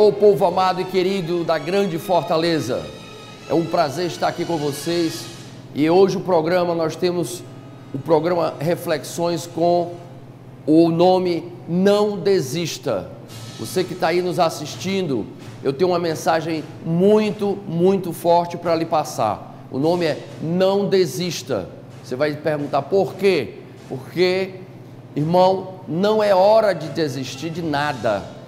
Alô, povo amado e querido da grande Fortaleza, é um prazer estar aqui com vocês. E hoje nós temos o programa Reflexões com o nome Não Desista. Você que está aí nos assistindo, eu tenho uma mensagem muito forte para lhe passar. O nome é Não Desista. Você vai perguntar por quê? Porque, irmão, não é hora de desistir de nada.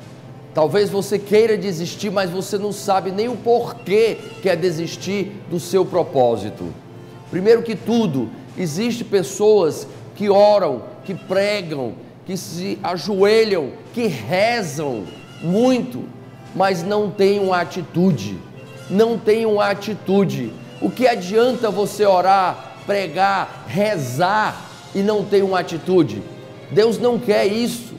Talvez você queira desistir, mas você não sabe nem o porquê quer desistir do seu propósito. Primeiro que tudo, existem pessoas que oram, que pregam, que se ajoelham, que rezam muito, mas não têm uma atitude. Não têm uma atitude. O que adianta você orar, pregar, rezar e não ter uma atitude? Deus não quer isso.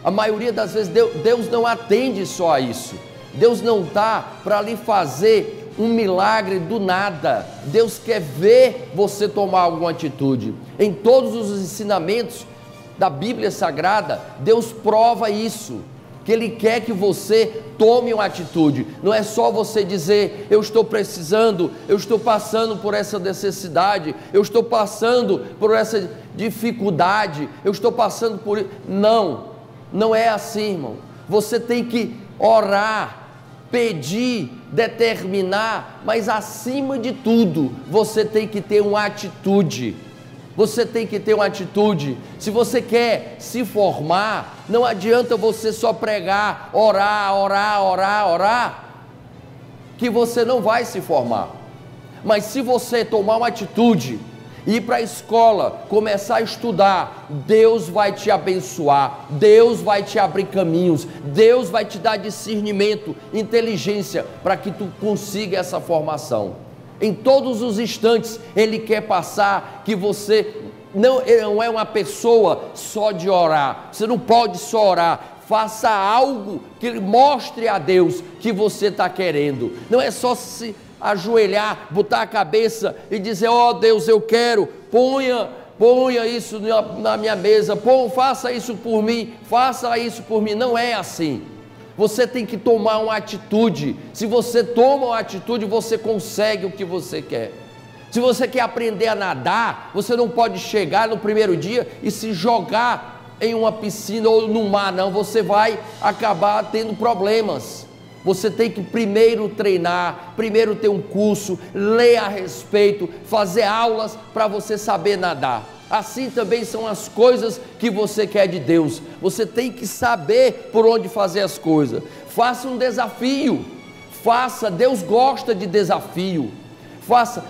A maioria das vezes Deus não atende só a isso. Deus não está para lhe fazer um milagre do nada. Deus quer ver você tomar alguma atitude. Em todos os ensinamentos da Bíblia Sagrada, Deus prova isso, que Ele quer que você tome uma atitude. Não é só você dizer, eu estou precisando, eu estou passando por essa necessidade, eu estou passando por essa dificuldade, eu estou passando por isso. Não é assim, irmão. Você tem que orar, pedir, determinar, mas acima de tudo, você tem que ter uma atitude. Você tem que ter uma atitude. Se você quer se formar, não adianta você só pregar, orar, que você não vai se formar. Mas se você tomar uma atitude, ir para a escola, começar a estudar, Deus vai te abençoar, Deus vai te abrir caminhos, Deus vai te dar discernimento, inteligência, para que tu consiga essa formação. Em todos os instantes, Ele quer passar que você não é uma pessoa só de orar, você não pode só orar, faça algo que mostre a Deus que você está querendo, não é só se ajoelhar, botar a cabeça e dizer, ó Deus, eu quero, ponha isso na minha mesa, faça isso por mim, não é assim. Você tem que tomar uma atitude. Se você toma uma atitude, você consegue o que você quer. Se você quer aprender a nadar, você não pode chegar no primeiro dia e se jogar em uma piscina ou no mar, não, você vai acabar tendo problemas. Você tem que primeiro treinar, primeiro ter um curso, ler a respeito, fazer aulas para você saber nadar. Assim também são as coisas que você quer de Deus. Você tem que saber por onde fazer as coisas. Faça um desafio. Deus gosta de desafio.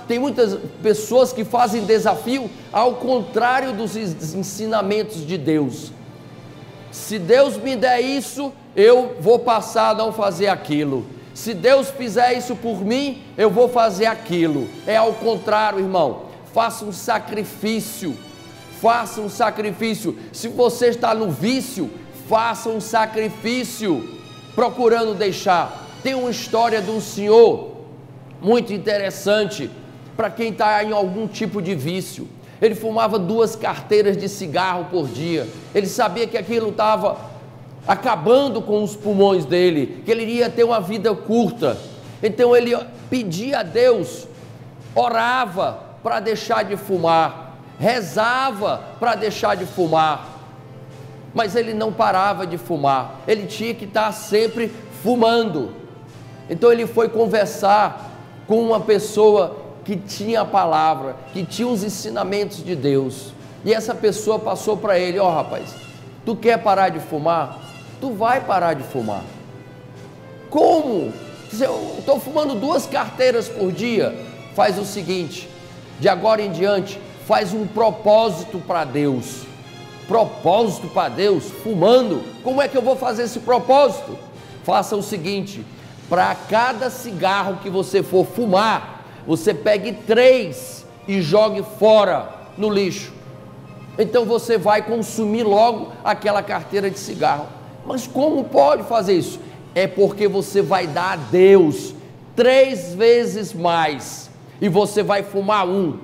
Tem muitas pessoas que fazem desafio ao contrário dos ensinamentos de Deus. Se Deus me der isso, eu vou passar a não fazer aquilo. Se Deus fizer isso por mim, eu vou fazer aquilo. É ao contrário, irmão. Faça um sacrifício. Se você está no vício, faça um sacrifício, procurando deixar. Tem uma história de um senhor muito interessante para quem está em algum tipo de vício. Ele fumava 2 carteiras de cigarro por dia. Ele sabia que aquilo estava acabando com os pulmões dele, que ele iria ter uma vida curta. Então ele pedia a Deus, orava para deixar de fumar, rezava para deixar de fumar, mas ele não parava de fumar, ele tinha que estar sempre fumando. Então ele foi conversar com uma pessoa que tinha a palavra, que tinha os ensinamentos de Deus, e essa pessoa passou para ele, rapaz, tu quer parar de fumar? Tu vai parar de fumar. Como? Eu estou fumando 2 carteiras por dia. Faz o seguinte, de agora em diante, faz um propósito para Deus. Propósito para Deus? Fumando? Como é que eu vou fazer esse propósito? Faça o seguinte, para cada cigarro que você for fumar, você pegue 3 e jogue fora no lixo. Então você vai consumir logo aquela carteira de cigarro. Mas como pode fazer isso? É porque você vai dar a Deus 3 vezes mais e você vai fumar 1.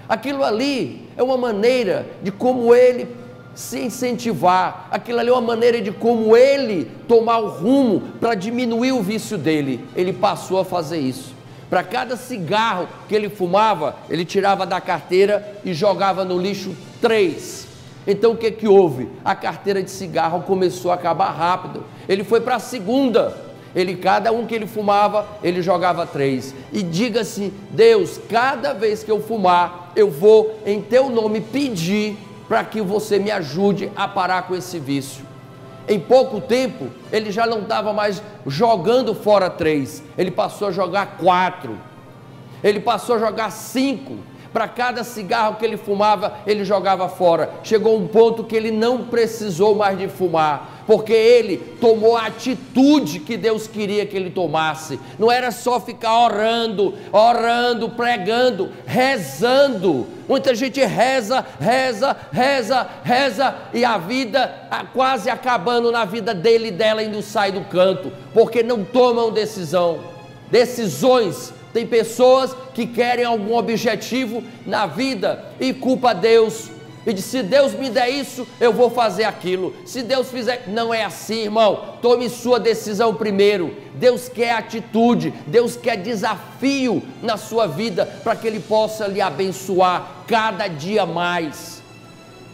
Aquilo ali é uma maneira de como Ele se incentivar. Aquilo ali é uma maneira de como ele tomar o rumo para diminuir o vício dele. Ele passou a fazer isso. Para cada cigarro que ele fumava, ele tirava da carteira e jogava no lixo 3. Então o que houve? A carteira de cigarro começou a acabar rápido. Ele foi para a segunda. Cada um que ele fumava, ele jogava 3. E diga assim: Deus, cada vez que eu fumar, eu vou em teu nome pedir para que você me ajude a parar com esse vício. Em pouco tempo, ele já não estava mais jogando fora 3, ele passou a jogar 4, ele passou a jogar 5, para cada cigarro que ele fumava, ele jogava fora. Chegou um ponto que ele não precisou mais de fumar, porque ele tomou a atitude que Deus queria que ele tomasse. Não era só ficar orando, pregando, rezando. Muita gente reza, e a vida quase acabando na vida dele e dela e não sai do canto, porque não tomam decisões. Tem pessoas que querem algum objetivo na vida e culpa Deus. E diz: se Deus me der isso, eu vou fazer aquilo. Se Deus fizer... Não é assim, irmão. Tome sua decisão primeiro. Deus quer atitude, Deus quer desafio na sua vida, para que Ele possa lhe abençoar cada dia mais.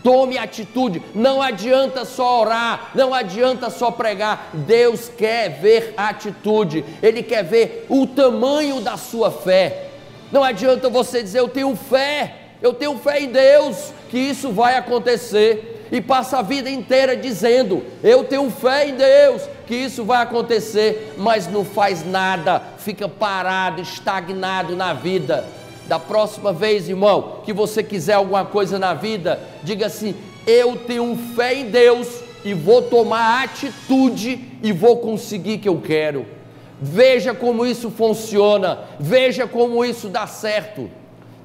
Tome atitude, não adianta só orar, não adianta só pregar. Deus quer ver atitude, Ele quer ver o tamanho da sua fé. Não adianta você dizer: eu tenho fé em Deus que isso vai acontecer, e passa a vida inteira dizendo: eu tenho fé em Deus que isso vai acontecer, mas não faz nada, fica parado, estagnado na vida. Da próxima vez, irmão, que você quiser alguma coisa na vida, diga assim: eu tenho fé em Deus e vou tomar atitude e vou conseguir o que eu quero. Veja como isso funciona, veja como isso dá certo.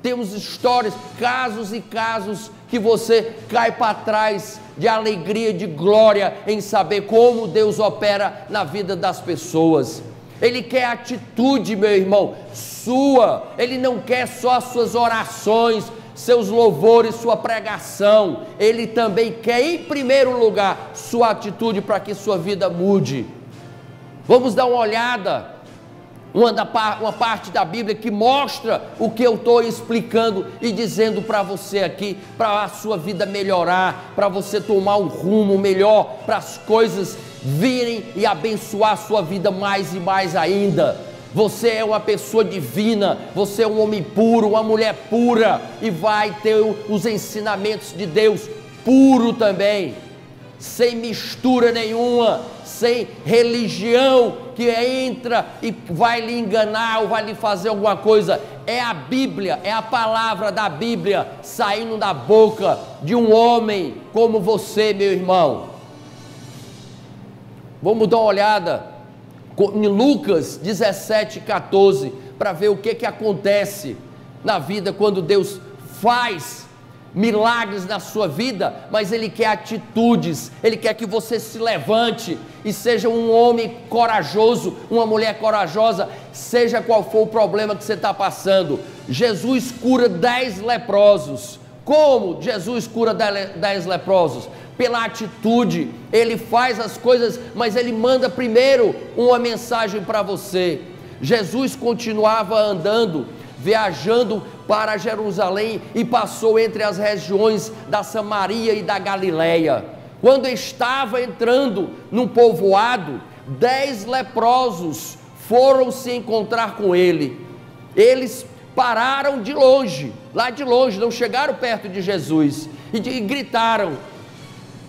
Temos histórias, casos e casos que você cai para trás de alegria, de glória em saber como Deus opera na vida das pessoas. Ele quer atitude, meu irmão, sua. Ele não quer só as suas orações, seus louvores, sua pregação. Ele também quer, em primeiro lugar, sua atitude para que sua vida mude. Vamos dar uma olhada, uma parte da Bíblia que mostra o que eu estou explicando e dizendo para você aqui, para a sua vida melhorar, para você tomar um rumo melhor, para as coisas virem e abençoar a sua vida mais e mais ainda. Você é uma pessoa divina, você é um homem puro, uma mulher pura, e vai ter os ensinamentos de Deus puro também, sem mistura nenhuma, sem religião que entra e vai lhe enganar ou vai lhe fazer alguma coisa. É a Bíblia, é a palavra da Bíblia saindo da boca de um homem como você, meu irmão. Vamos dar uma olhada em Lucas 17:14, para ver o que acontece na vida quando Deus faz milagres na sua vida, mas Ele quer atitudes. Ele quer que você se levante e seja um homem corajoso, uma mulher corajosa, seja qual for o problema que você está passando. Jesus cura 10 leprosos. Como Jesus cura 10 leprosos? Pela atitude. Ele faz as coisas, mas Ele manda primeiro uma mensagem para você. Jesus continuava andando, viajando para Jerusalém, e passou entre as regiões da Samaria e da Galileia. Quando estava entrando num povoado, 10 leprosos foram se encontrar com ele. Eles pararam de longe, lá de longe, não chegaram perto de Jesus, e gritaram: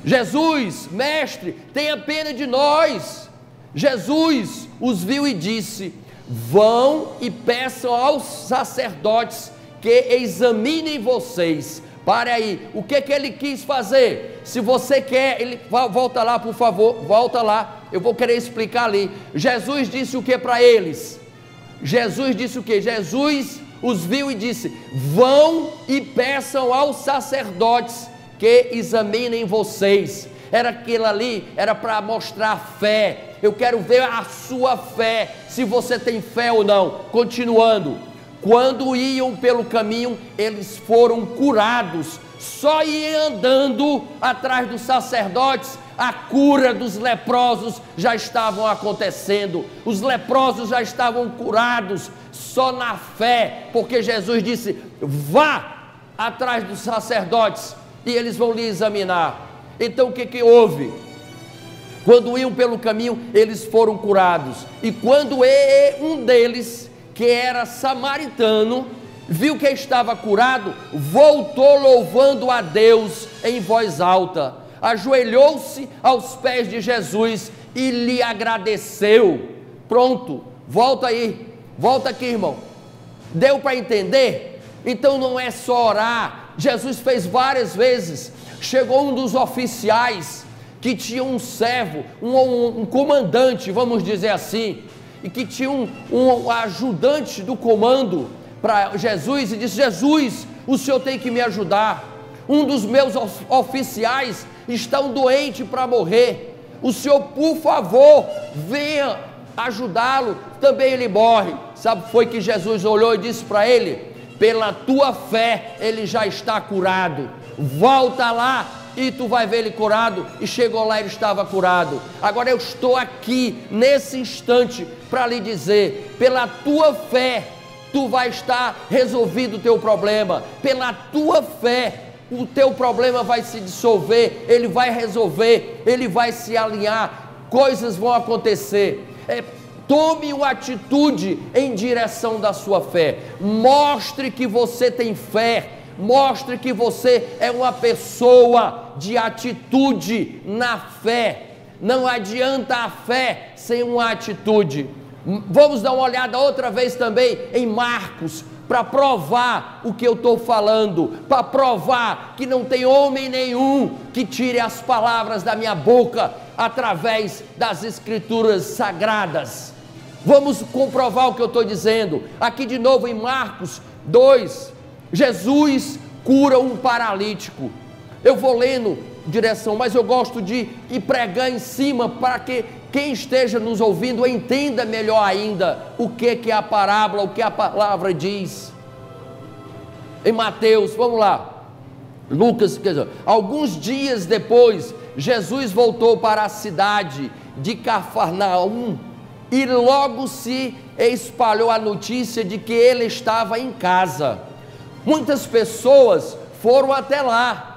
Jesus, mestre, tenha pena de nós. Jesus os viu e disse: vão e peçam aos sacerdotes que examinem vocês. Pare aí, o que ele quis fazer? Se você quer, ele volta lá, por favor, volta lá, eu vou querer explicar ali. Jesus disse o que para eles? Jesus disse o que? Jesus os viu e disse: vão e peçam aos sacerdotes que examinem vocês. Era aquilo ali, era para mostrar fé. Eu quero ver a sua fé, se você tem fé ou não. Continuando, quando iam pelo caminho, eles foram curados só ia andando atrás dos sacerdotes, a cura dos leprosos já estavam acontecendo, os leprosos já estavam curados, só na fé, porque Jesus disse: vá atrás dos sacerdotes e eles vão lhe examinar. Então o que houve? Quando iam pelo caminho, eles foram curados, e quando um deles, que era samaritano, viu que estava curado, voltou louvando a Deus em voz alta, ajoelhou-se aos pés de Jesus e lhe agradeceu. Pronto, volta aí, volta aqui, irmão. Deu para entender? Então não é só orar. Jesus fez várias vezes. Chegou um dos oficiais que tinha um servo, um comandante, vamos dizer assim, e que tinha um ajudante do comando para Jesus, e disse: Jesus, o senhor tem que me ajudar, um dos meus oficiais estão doentes para morrer, o senhor, por favor, venha ajudá-lo, também ele morre. Sabe, foi que Jesus olhou e disse para ele: pela tua fé ele já está curado, volta lá e tu vai ver ele curado. E chegou lá, ele estava curado. Agora eu estou aqui nesse instante para lhe dizer: pela tua fé tu vai estar resolvido o teu problema, pela tua fé o teu problema vai se dissolver, ele vai resolver, ele vai se alinhar, coisas vão acontecer. Tome uma atitude em direção da sua fé, mostre que você tem fé, mostre que você é uma pessoa de atitude na fé. Não adianta a fé sem uma atitude. Vamos dar uma olhada outra vez também em Marcos, para provar o que eu estou falando, para provar que não tem homem nenhum que tire as palavras da minha boca através das escrituras sagradas. Vamos comprovar o que eu estou dizendo. Aqui de novo em Marcos 2, Jesus cura um paralítico. Eu vou lendo direção, mas eu gosto de ir pregar em cima para que quem esteja nos ouvindo entenda melhor ainda o que é a parábola, o que a palavra diz. Em Mateus, vamos lá, Lucas, alguns dias depois, Jesus voltou para a cidade de Cafarnaum, e logo se espalhou a notícia de que ele estava em casa. Muitas pessoas foram até lá,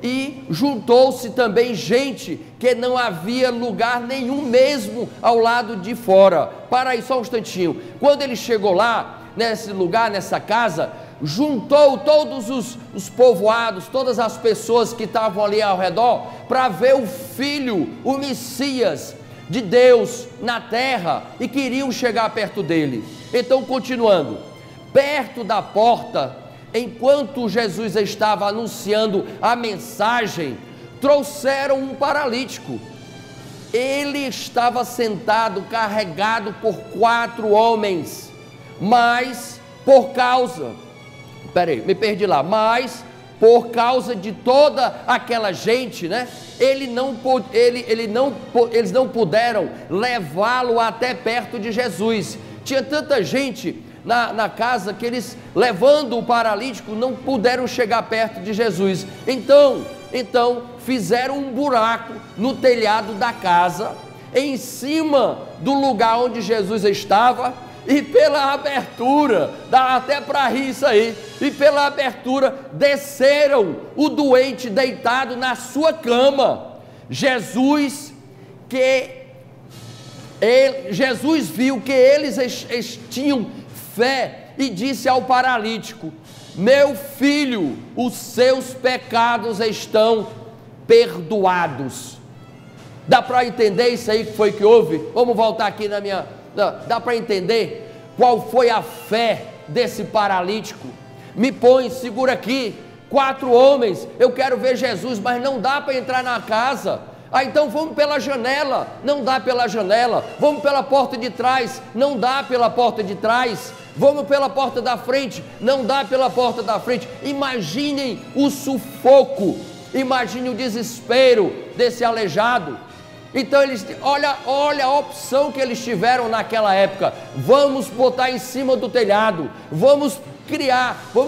e juntou-se também gente que não havia lugar nenhum mesmo ao lado de fora. Para aí só um instantinho. Quando ele chegou lá, nesse lugar, nessa casa, juntou todos os povoados, todas as pessoas que estavam ali ao redor, para ver o Filho, o Messias de Deus na terra, e queriam chegar perto dele. Então, continuando, perto da porta, enquanto Jesus estava anunciando a mensagem, trouxeram um paralítico. Ele estava sentado, carregado por 4 homens, mas por causa, por causa de toda aquela gente, né? Eles não puderam levá-lo até perto de Jesus. Tinha tanta gente na casa que eles, levando o paralítico, não puderam chegar perto de Jesus. Então fizeram um buraco no telhado da casa, em cima do lugar onde Jesus estava, e pela abertura, dá até para rir isso aí, e pela abertura desceram o doente deitado na sua cama. Jesus viu que eles tinham fé e disse ao paralítico: meu filho, os seus pecados estão perdoados. Dá para entender isso aí que foi que houve? Vamos voltar aqui na minha... Dá para entender qual foi a fé desse paralítico? Me põe, segura aqui, 4 homens, eu quero ver Jesus, mas não dá para entrar na casa. Então vamos pela janela, não dá pela janela. Vamos pela porta de trás, não dá pela porta de trás. Vamos pela porta da frente, não dá pela porta da frente. Imaginem o sufoco, imagine o desespero desse aleijado. Então eles, olha a opção que eles tiveram naquela época: vamos botar em cima do telhado, vamos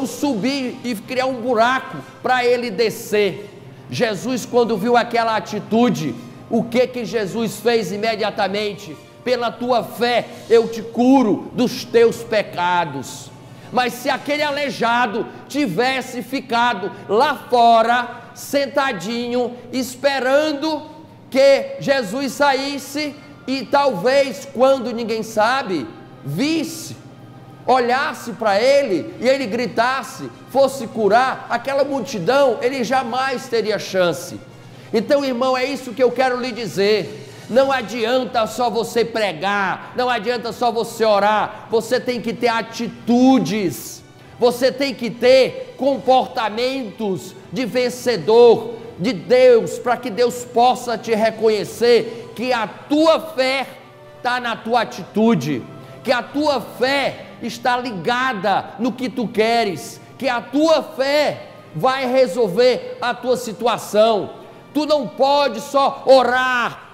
subir e criar um buraco para ele descer. Jesus, quando viu aquela atitude, o que Jesus fez imediatamente? Pela tua fé eu te curo dos teus pecados. Mas se aquele aleijado tivesse ficado lá fora, sentadinho, esperando que Jesus saísse e talvez, quando ninguém sabe, visse, olhasse para ele e ele gritasse, fosse curar, aquela multidão, ele jamais teria chance. Então, irmão, é isso que eu quero lhe dizer. Não adianta só você pregar, não adianta só você orar, você tem que ter atitudes, você tem que ter comportamentos de vencedor de Deus, para que Deus possa te reconhecer que a tua fé está na tua atitude, que a tua fé está ligada no que tu queres, que a tua fé vai resolver a tua situação. Tu não pode só orar,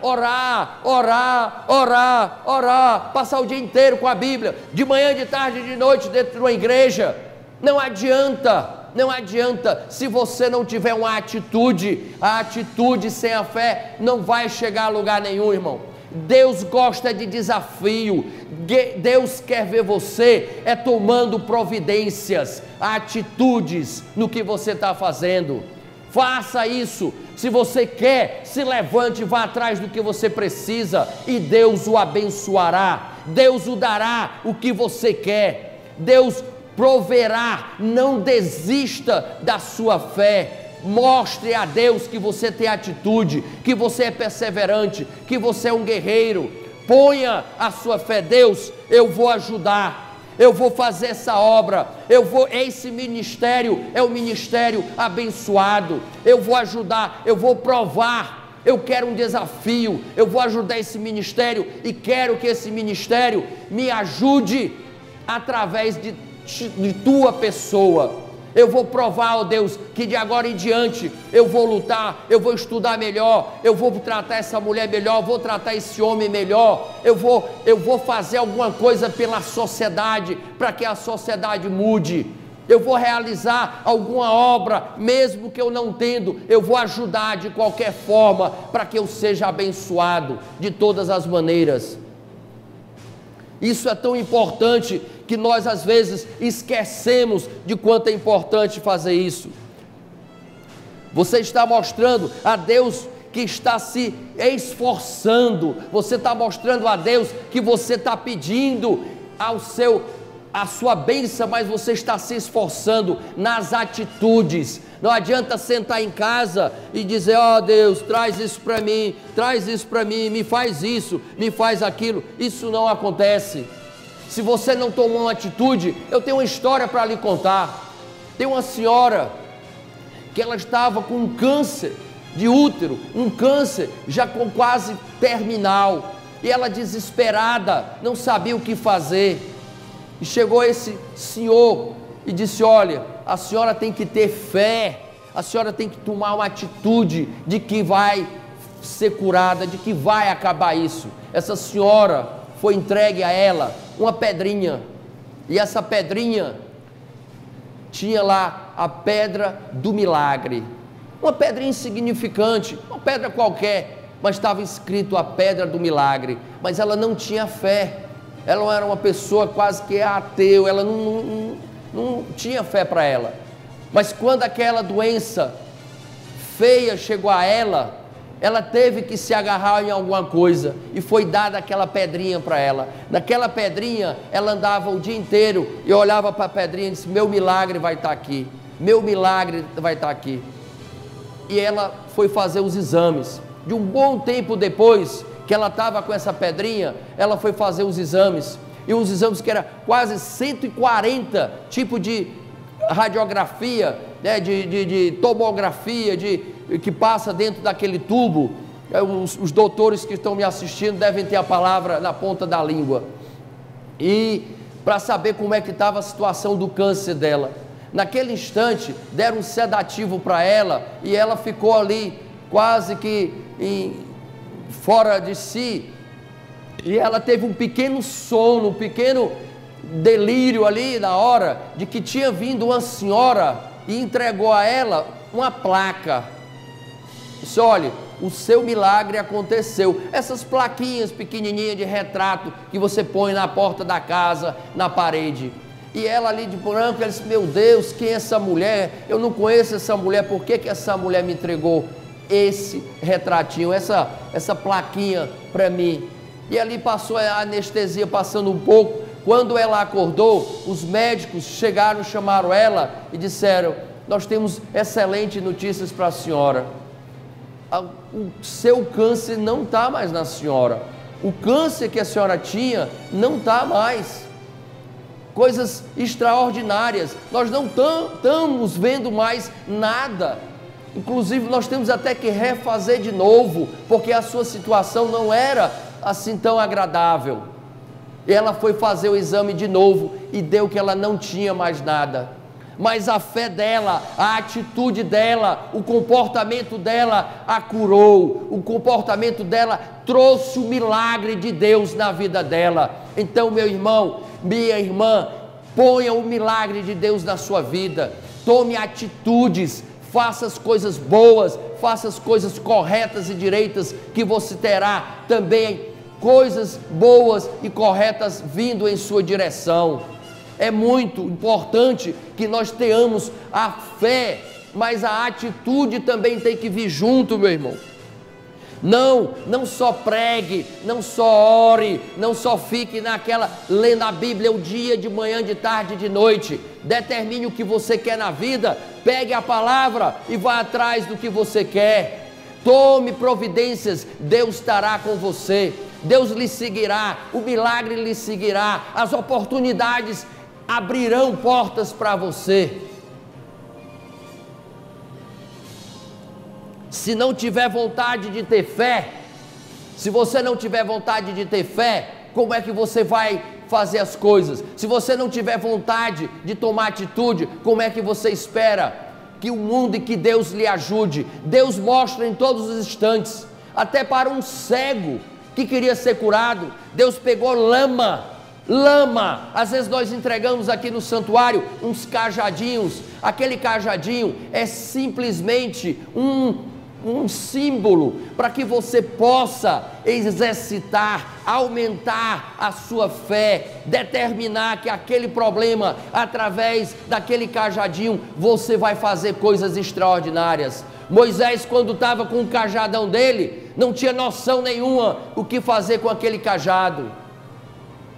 passar o dia inteiro com a Bíblia, de manhã, de tarde, de noite, dentro de uma igreja. Não adianta, se você não tiver uma atitude. A atitude sem a fé não vai chegar a lugar nenhum, irmão. Deus gosta de desafio, Deus quer ver você tomando providências, atitudes no que você está fazendo. Faça isso. Se você quer, se levante e vá atrás do que você precisa, e Deus o abençoará, Deus o dará o que você quer, Deus proverá. Não desista da sua fé, mostre a Deus que você tem atitude, que você é perseverante, que você é um guerreiro. Ponha a sua fé: Deus, eu vou ajudar, eu vou fazer essa obra, esse ministério é um ministério abençoado, eu vou ajudar, eu vou provar, eu quero um desafio, eu vou ajudar esse ministério e quero que esse ministério me ajude através de tua pessoa. Eu vou provar, ó Deus, que de agora em diante eu vou lutar, eu vou estudar melhor, eu vou tratar essa mulher melhor, vou tratar esse homem melhor, eu vou fazer alguma coisa pela sociedade, para que a sociedade mude. Eu vou realizar alguma obra, mesmo que eu não tendo, eu vou ajudar de qualquer forma, para que eu seja abençoado de todas as maneiras. Isso é tão importante que nós às vezes esquecemos de quanto é importante fazer isso. Você está mostrando a Deus que está se esforçando, você está mostrando a Deus que você está pedindo a sua bênção, mas você está se esforçando nas atitudes. Não adianta sentar em casa e dizer: ó Deus, traz isso para mim, me faz isso, me faz aquilo. Isso não acontece se você não tomou uma atitude. Eu tenho uma história para lhe contar. Tem uma senhora que ela estava com um câncer de útero, um câncer já com quase terminal, e ela, desesperada, não sabia o que fazer. E chegou esse senhor e disse: olha, a senhora tem que ter fé, a senhora tem que tomar uma atitude de que vai ser curada, de que vai acabar isso. Essa senhora foi entregue a ela uma pedrinha, e essa pedrinha tinha lá a pedra do milagre, uma pedrinha insignificante, uma pedra qualquer, mas estava escrito a pedra do milagre. Mas ela não tinha fé, ela era uma pessoa quase que ateu, ela não tinha fé para ela. Mas quando aquela doença feia chegou a ela, ela teve que se agarrar em alguma coisa, e foi dada aquela pedrinha para ela. Naquela pedrinha, ela andava o dia inteiro e olhava para a pedrinha e disse: meu milagre vai estar aqui, meu milagre vai estar aqui. E ela foi fazer os exames. De um bom tempo depois que ela estava com essa pedrinha, ela foi fazer os exames, e os exames que era quase 140 tipos de radiografia, né, de tomografia, que passa dentro daquele tubo. Os doutores que estão me assistindo devem ter a palavra na ponta da língua, e para saber como é que estava a situação do câncer dela. Naquele instante deram um sedativo para ela, e ela ficou ali quase que fora de si, e ela teve um pequeno sono, um pequeno delírio ali na hora, de que tinha vindo uma senhora e entregou a ela uma placa. Disse: olha, o seu milagre aconteceu. Essas plaquinhas pequenininhas de retrato que você põe na porta da casa, na parede. E ela ali de branco, ela disse: meu Deus, quem é essa mulher? Eu não conheço essa mulher, por que essa mulher me entregou esse retratinho, essa plaquinha para mim? E ali passou a anestesia, passando um pouco. Quando ela acordou, os médicos chegaram, chamaram ela e disseram: nós temos excelentes notícias para a senhora. O seu câncer não está mais na senhora. O câncer que a senhora tinha não está mais. Coisas extraordinárias. Nós não estamos vendo mais nada. Inclusive nós temos até que refazer de novo, porque a sua situação não era assim tão agradável. Ela foi fazer o exame de novo e deu que ela não tinha mais nada. Mas a fé dela, a atitude dela, o comportamento dela a curou. O comportamento dela trouxe o milagre de Deus na vida dela. Então, meu irmão, minha irmã, ponha o milagre de Deus na sua vida. Tome atitudes, faça as coisas boas, faça as coisas corretas e direitas, que você terá também coisas boas e corretas vindo em sua direção. É muito importante que nós tenhamos a fé, mas a atitude também tem que vir junto, meu irmão. Não só pregue, não só ore, não só fique lendo a Bíblia o dia, de manhã, de tarde, de noite. Determine o que você quer na vida, pegue a palavra e vá atrás do que você quer. Tome providências, Deus estará com você, Deus lhe seguirá, o milagre lhe seguirá, as oportunidades abrirão portas para você. Se não tiver vontade de ter fé, se você não tiver vontade de ter fé, como é que você vai fazer as coisas? Se você não tiver vontade de tomar atitude, como é que você espera que o mundo e que Deus lhe ajude? Deus mostra em todos os instantes, até para um cego que queria ser curado, Deus pegou lama, às vezes nós entregamos aqui no santuário uns cajadinhos. Aquele cajadinho é simplesmente um símbolo para que você possa exercitar, aumentar a sua fé, determinar que aquele problema, através daquele cajadinho, você vai fazer coisas extraordinárias. Moisés, quando estava com o cajadão dele, não tinha noção nenhuma o que fazer com aquele cajado,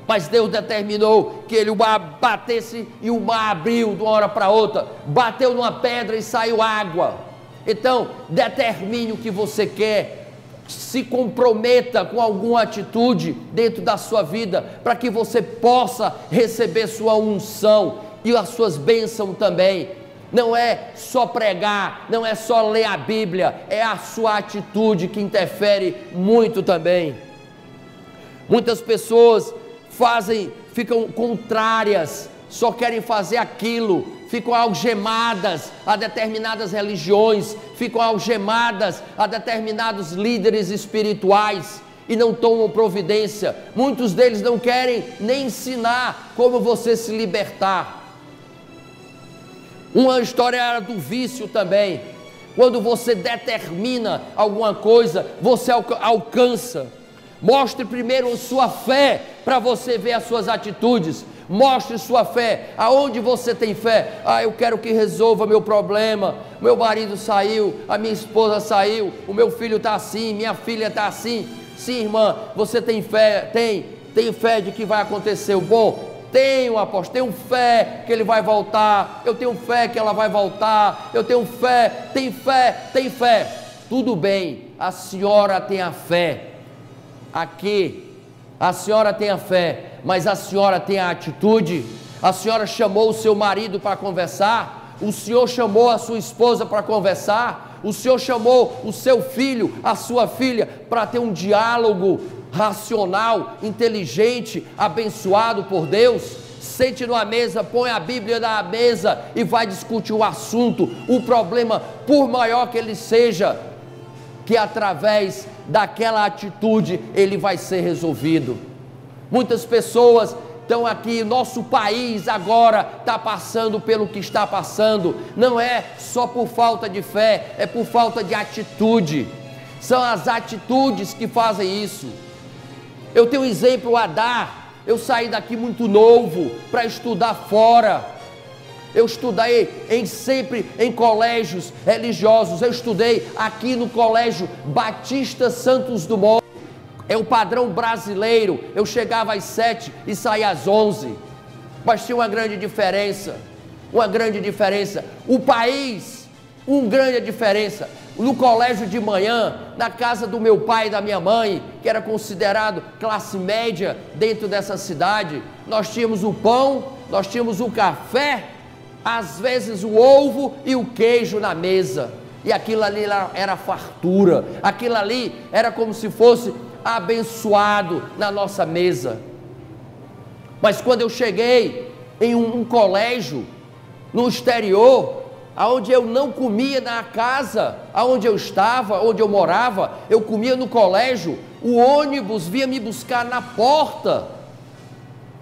mas Deus determinou que ele o mar batesse e o mar abriu de uma hora para outra, bateu numa pedra e saiu água. Então, determine o que você quer, se comprometa com alguma atitude dentro da sua vida, para que você possa receber sua unção e as suas bênçãos também. Não é só pregar, não é só ler a Bíblia, é a sua atitude que interfere muito também. Muitas pessoas ficam contrárias, só querem fazer aquilo, ficam algemadas a determinadas religiões, ficam algemadas a determinados líderes espirituais e não tomam providência. Muitos deles não querem nem ensinar como você se libertar. Uma história era do vício também. Quando você determina alguma coisa, você alcança. Mostre primeiro sua fé, para você ver as suas atitudes. Mostre sua fé. Aonde você tem fé? Eu quero que resolva meu problema. Meu marido saiu, a minha esposa saiu, o meu filho está assim, minha filha está assim. Sim, irmã, você tem fé? Tem fé de que vai acontecer o bom? Tenho, apóstolo, tenho fé que ele vai voltar. Eu tenho fé que ela vai voltar. Eu tenho fé, tem fé. Tudo bem, a senhora tem a fé. Aqui, a senhora tem a fé, mas a senhora tem a atitude. A senhora chamou o seu marido para conversar, o senhor chamou a sua esposa para conversar, o senhor chamou o seu filho, a sua filha, para ter um diálogo racional, inteligente, abençoado por Deus. Sente numa mesa, põe a Bíblia na mesa e vai discutir o assunto, o problema, por maior que ele seja, que através daquela atitude ele vai ser resolvido. Muitas pessoas estão aqui, nosso país agora está passando pelo que está passando, não é só por falta de fé, é por falta de atitude. São as atitudes que fazem isso. Eu tenho um exemplo a dar. Eu saí daqui muito novo para estudar fora. Eu estudei sempre em colégios religiosos. Eu estudei aqui no Colégio Batista Santos Dumont. É o padrão brasileiro. Eu chegava às 7 e saía às 11. Mas tinha uma grande diferença. Uma grande diferença. O país, uma grande diferença. No colégio de manhã, na casa do meu pai e da minha mãe, que era considerado classe média dentro dessa cidade, nós tínhamos o pão, nós tínhamos o café, às vezes o ovo e o queijo na mesa. E aquilo ali era fartura. Aquilo ali era como se fosse abençoado na nossa mesa. Mas quando eu cheguei em um colégio no exterior, aonde eu não comia na casa, aonde eu estava, onde eu morava, eu comia no colégio, o ônibus vinha me buscar na porta,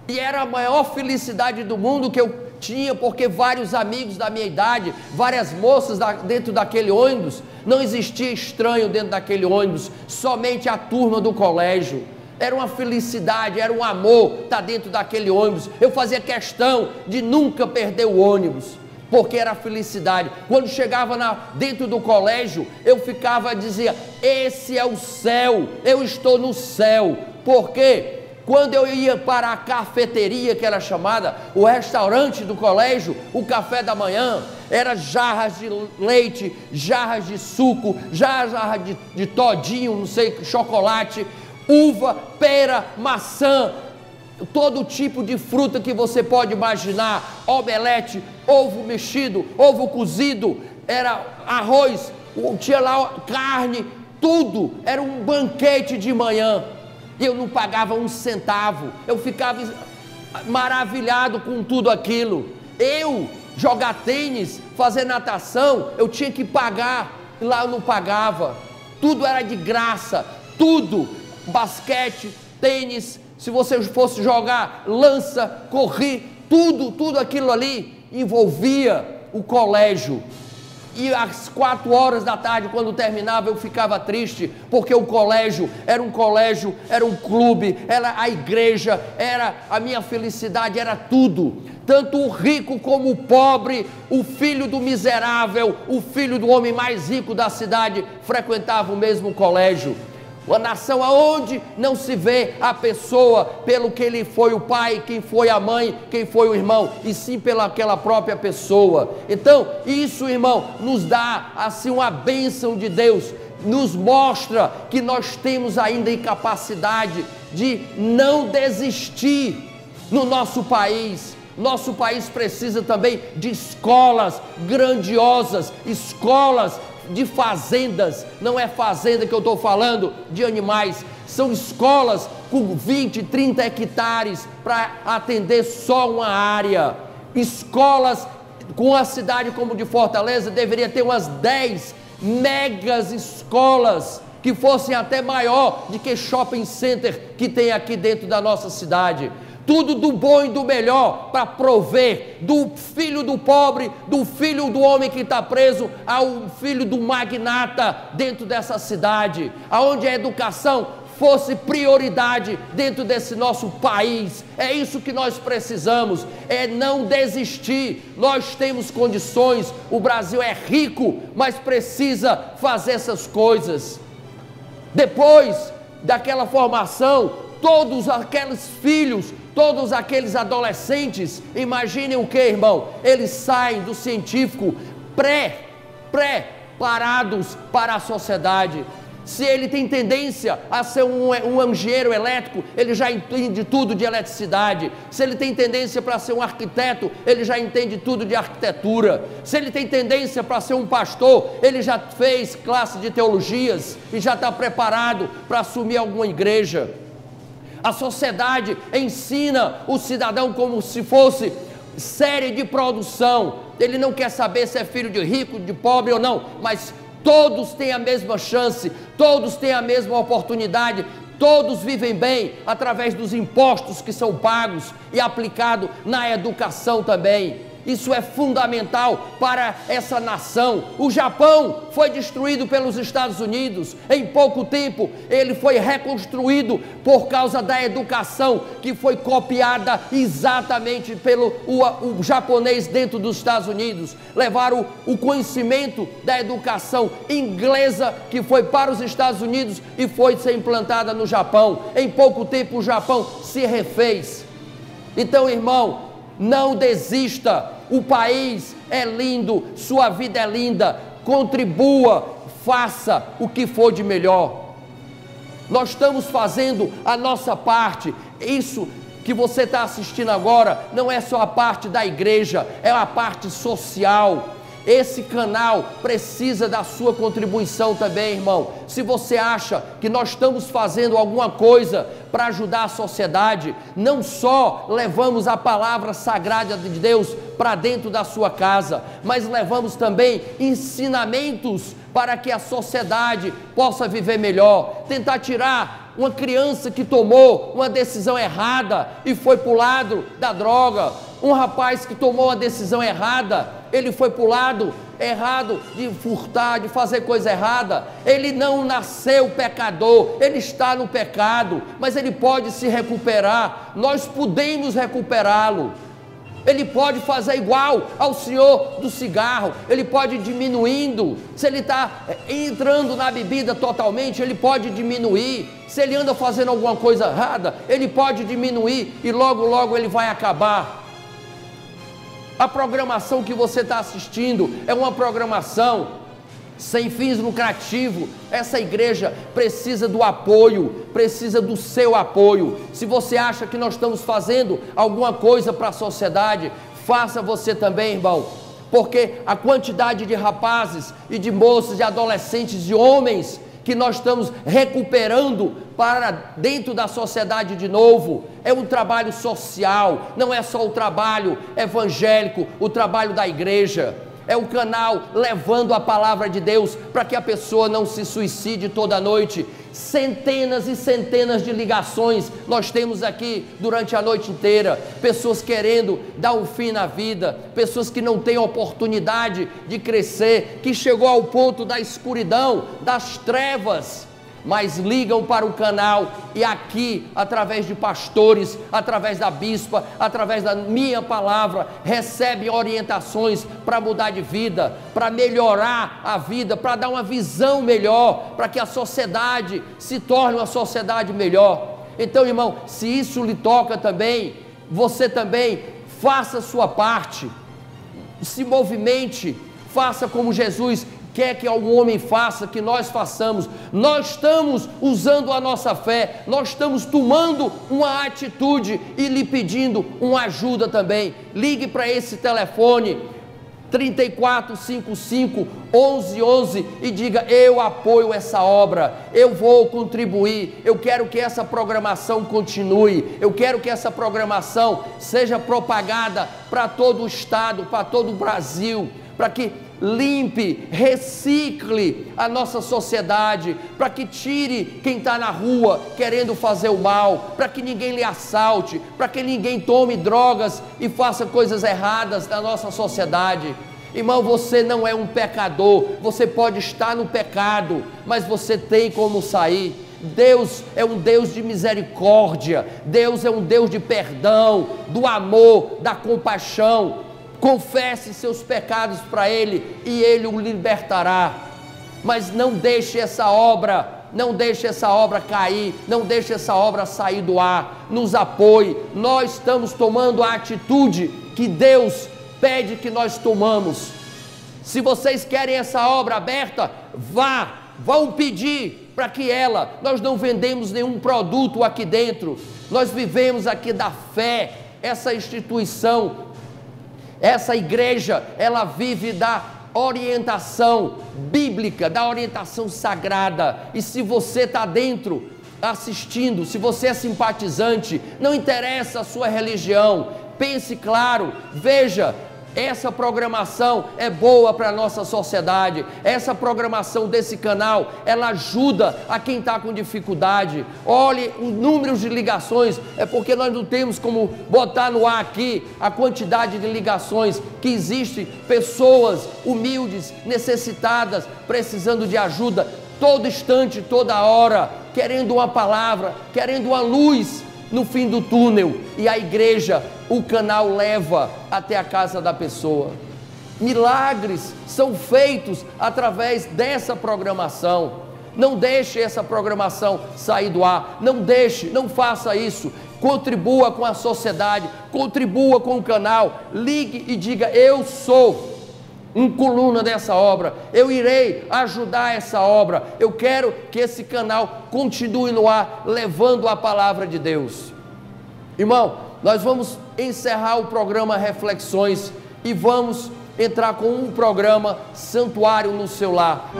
e era a maior felicidade do mundo que eu tinha, porque vários amigos da minha idade, várias moças dentro daquele ônibus, não existia estranho dentro daquele ônibus, somente a turma do colégio. Era uma felicidade, era um amor estar dentro daquele ônibus. Eu fazia questão de nunca perder o ônibus, porque era felicidade. Quando chegava dentro do colégio, eu dizia, esse é o céu, eu estou no céu. Por quê? Quando eu ia para a cafeteria, que era chamada o restaurante do colégio, o café da manhã, era jarras de leite, jarras de suco, jarras de todinho, não sei, chocolate, uva, pera, maçã, todo tipo de fruta que você pode imaginar, omelete, ovo mexido, ovo cozido, era arroz, tinha lá carne, tudo, era um banquete de manhã. Eu não pagava um centavo, eu ficava maravilhado com tudo aquilo. Eu jogar tênis, fazer natação, eu tinha que pagar, e lá eu não pagava, tudo era de graça, tudo, basquete, tênis, se você fosse jogar lança, correr, tudo aquilo ali envolvia o colégio. E às 4 horas da tarde, quando terminava, eu ficava triste, porque o colégio, era um clube, era a igreja, era a minha felicidade, era tudo. Tanto o rico como o pobre, o filho do miserável, o filho do homem mais rico da cidade, frequentavam o mesmo colégio. Uma nação aonde não se vê a pessoa pelo que ele foi o pai, quem foi a mãe, quem foi o irmão, e sim pelaquela própria pessoa. Então, isso, irmão, nos dá assim uma bênção de Deus, nos mostra que nós temos ainda incapacidade de não desistir no nosso país. Nosso país precisa também de escolas grandiosas, escolas de fazendas. Não é fazenda que eu estou falando de animais, são escolas com 20, 30 hectares para atender só uma área. Escolas com a cidade como de Fortaleza deveria ter umas 10 megas escolas que fossem até maior do que shopping center que tem aqui dentro da nossa cidade. Tudo do bom e do melhor para prover do filho do pobre, do filho do homem que está preso, ao filho do magnata dentro dessa cidade, aonde a educação fosse prioridade dentro desse nosso país. É isso que nós precisamos, é não desistir. Nós temos condições, o Brasil é rico, mas precisa fazer essas coisas. Depois daquela formação, todos aqueles filhos, todos aqueles adolescentes, imaginem o que, irmão? Eles saem do científico preparados para a sociedade. Se ele tem tendência a ser um engenheiro elétrico, ele já entende tudo de eletricidade. Se ele tem tendência para ser um arquiteto, ele já entende tudo de arquitetura. Se ele tem tendência para ser um pastor, ele já fez classe de teologias e já está preparado para assumir alguma igreja. A sociedade ensina o cidadão como se fosse série de produção. Ele não quer saber se é filho de rico, de pobre ou não, mas Todos têm a mesma chance, todos têm a mesma oportunidade, todos vivem bem através dos impostos que são pagos e aplicados na educação também. Isso é fundamental para essa nação. O Japão foi destruído pelos Estados Unidos. Em pouco tempo, ele foi reconstruído por causa da educação que foi copiada exatamente pelo o japonês dentro dos Estados Unidos. Levaram o conhecimento da educação inglesa que foi para os Estados Unidos e foi ser implantada no Japão. Em pouco tempo, o Japão se refez. Então, irmão, não desista, o país é lindo, sua vida é linda, contribua, faça o que for de melhor. Nós estamos fazendo a nossa parte. Isso que você está assistindo agora não é só a parte da igreja, é a parte social. Esse canal precisa da sua contribuição também, irmão. Se você acha que nós estamos fazendo alguma coisa para ajudar a sociedade, não só levamos a palavra sagrada de Deus para dentro da sua casa, mas levamos também ensinamentos para que a sociedade possa viver melhor. Tentar tirar uma criança que tomou uma decisão errada e foi para o lado da droga, um rapaz que tomou uma decisão errada, ele foi para o lado errado de furtar, de fazer coisa errada. Ele não nasceu pecador, ele está no pecado, mas ele pode se recuperar. Nós podemos recuperá-lo. Ele pode fazer igual ao senhor do cigarro, ele pode ir diminuindo. Se ele está entrando na bebida totalmente, ele pode diminuir. Se ele anda fazendo alguma coisa errada, ele pode diminuir e logo logo ele vai acabar. A programação que você está assistindo é uma programação sem fins lucrativos. Essa igreja precisa do apoio, precisa do seu apoio. Se você acha que nós estamos fazendo alguma coisa para a sociedade, faça você também, irmão. Porque a quantidade de rapazes e de moças, de adolescentes, de homens que nós estamos recuperando para dentro da sociedade de novo, é um trabalho social, não é só o trabalho evangélico, o trabalho da igreja, é o canal levando a palavra de Deus para que a pessoa não se suicide toda noite. Centenas e centenas de ligações nós temos aqui durante a noite inteira, pessoas querendo dar um fim na vida, pessoas que não têm oportunidade de crescer, que chegou ao ponto da escuridão, das trevas, mas ligam para o canal e aqui, através de pastores, através da bispa, através da minha palavra, recebem orientações para mudar de vida, para melhorar a vida, para dar uma visão melhor, para que a sociedade se torne uma sociedade melhor. Então, irmão, se isso lhe toca também, você também faça a sua parte, se movimente, faça como Jesus quer que algum homem faça, que nós façamos. Nós estamos usando a nossa fé, nós estamos tomando uma atitude e lhe pedindo uma ajuda também. Ligue para esse telefone 3455 1111 e diga: eu apoio essa obra, eu vou contribuir, eu quero que essa programação continue, eu quero que essa programação seja propagada para todo o estado, para todo o Brasil, para que limpe, recicle a nossa sociedade, para que tire quem está na rua querendo fazer o mal, para que ninguém lhe assalte, para que ninguém tome drogas e faça coisas erradas na nossa sociedade. Irmão, você não é um pecador, você pode estar no pecado, mas você tem como sair. Deus é um Deus de misericórdia, Deus é um Deus de perdão, do amor, da compaixão. Confesse seus pecados para Ele e Ele o libertará. Mas não deixe essa obra, não deixe essa obra cair, não deixe essa obra sair do ar. Nos apoie. Nós estamos tomando a atitude que Deus pede que nós tomamos. Se vocês querem essa obra aberta, vão pedir para que nós não vendemos nenhum produto aqui dentro, nós vivemos aqui da fé. Essa instituição, essa igreja, ela vive da orientação bíblica, da orientação sagrada. E se você está dentro, assistindo, se você é simpatizante, não interessa a sua religião, pense claro, veja, Essa programação é boa para a nossa sociedade. Essa programação desse canal, ela ajuda a quem está com dificuldade. Olhe os números de ligações, é porque nós não temos como botar no ar aqui a quantidade de ligações que existem, pessoas humildes, necessitadas, precisando de ajuda, todo instante, toda hora, querendo uma palavra, querendo uma luz no fim do túnel, e a igreja, o canal leva até a casa da pessoa. Milagres são feitos através dessa programação. Não deixe essa programação sair do ar, não faça isso. Contribua com a sociedade, contribua com o canal, ligue e diga: eu sou coluna dessa obra, eu irei ajudar essa obra, eu quero que esse canal continue no ar, levando a palavra de Deus. Irmão, nós vamos encerrar o programa Reflexões e vamos entrar com um programa Santuário no Seu Lar.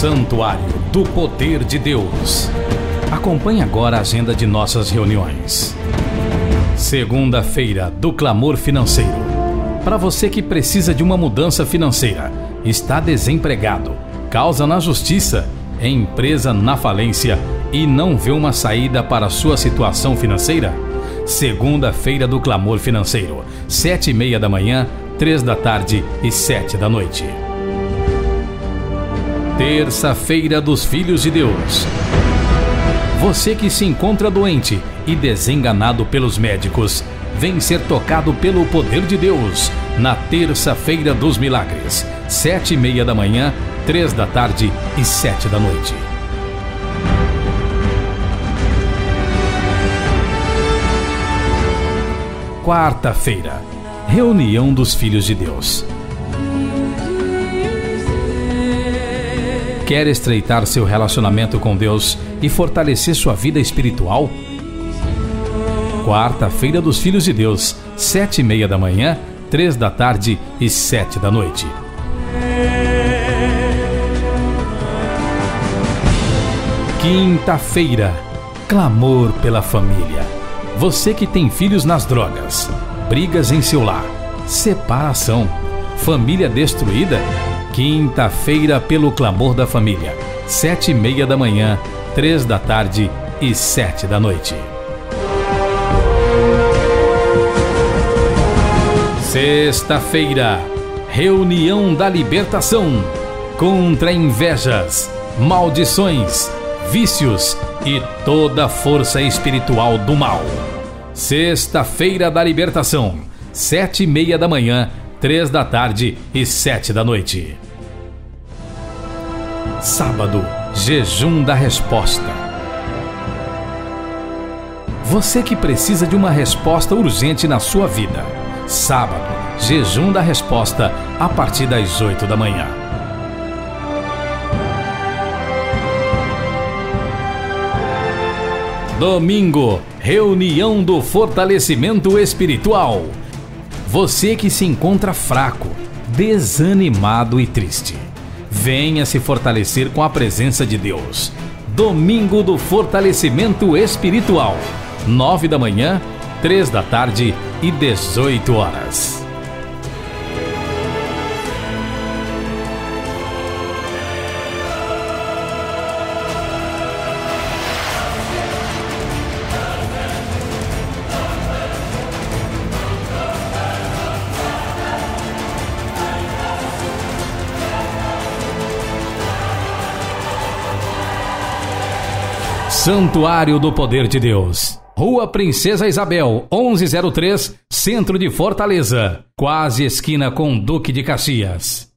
Santuário do Poder de Deus. Acompanhe agora a agenda de nossas reuniões. Segunda-feira do Clamor Financeiro. Para você que precisa de uma mudança financeira, está desempregado, causa na justiça, é empresa na falência e não vê uma saída para a sua situação financeira? Segunda-feira do Clamor Financeiro, 7h30 da manhã, 3 da tarde e 7 da noite. Terça-feira dos Filhos de Deus. Você que se encontra doente e desenganado pelos médicos, vem ser tocado pelo poder de Deus na Terça-feira dos Milagres, 7h30 da manhã, 3 da tarde e 7 da noite. Quarta-feira, reunião dos Filhos de Deus. Quer estreitar seu relacionamento com Deus e fortalecer sua vida espiritual? Quarta-feira dos Filhos de Deus, 7h30 da manhã, 3 da tarde e 7 da noite. Quinta-feira, clamor pela família. Você que tem filhos nas drogas, brigas em seu lar, separação, família destruída? Quinta-feira pelo clamor da família, 7h30 da manhã, 3 da tarde e 7 da noite. Sexta-feira, reunião da libertação contra invejas, maldições, vícios e toda força espiritual do mal. Sexta-feira da libertação, 7h30 da manhã, 3 da tarde e 7 da noite. Sábado, jejum da resposta. Você que precisa de uma resposta urgente na sua vida. Sábado, jejum da resposta a partir das 8 da manhã. Domingo, reunião do fortalecimento espiritual. Você que se encontra fraco, desanimado e triste, venha se fortalecer com a presença de Deus. Domingo do fortalecimento espiritual, 9 da manhã, 3 da tarde e 18 horas. Santuário do Poder de Deus. Rua Princesa Isabel, 1103, Centro de Fortaleza. Quase esquina com Duque de Caxias.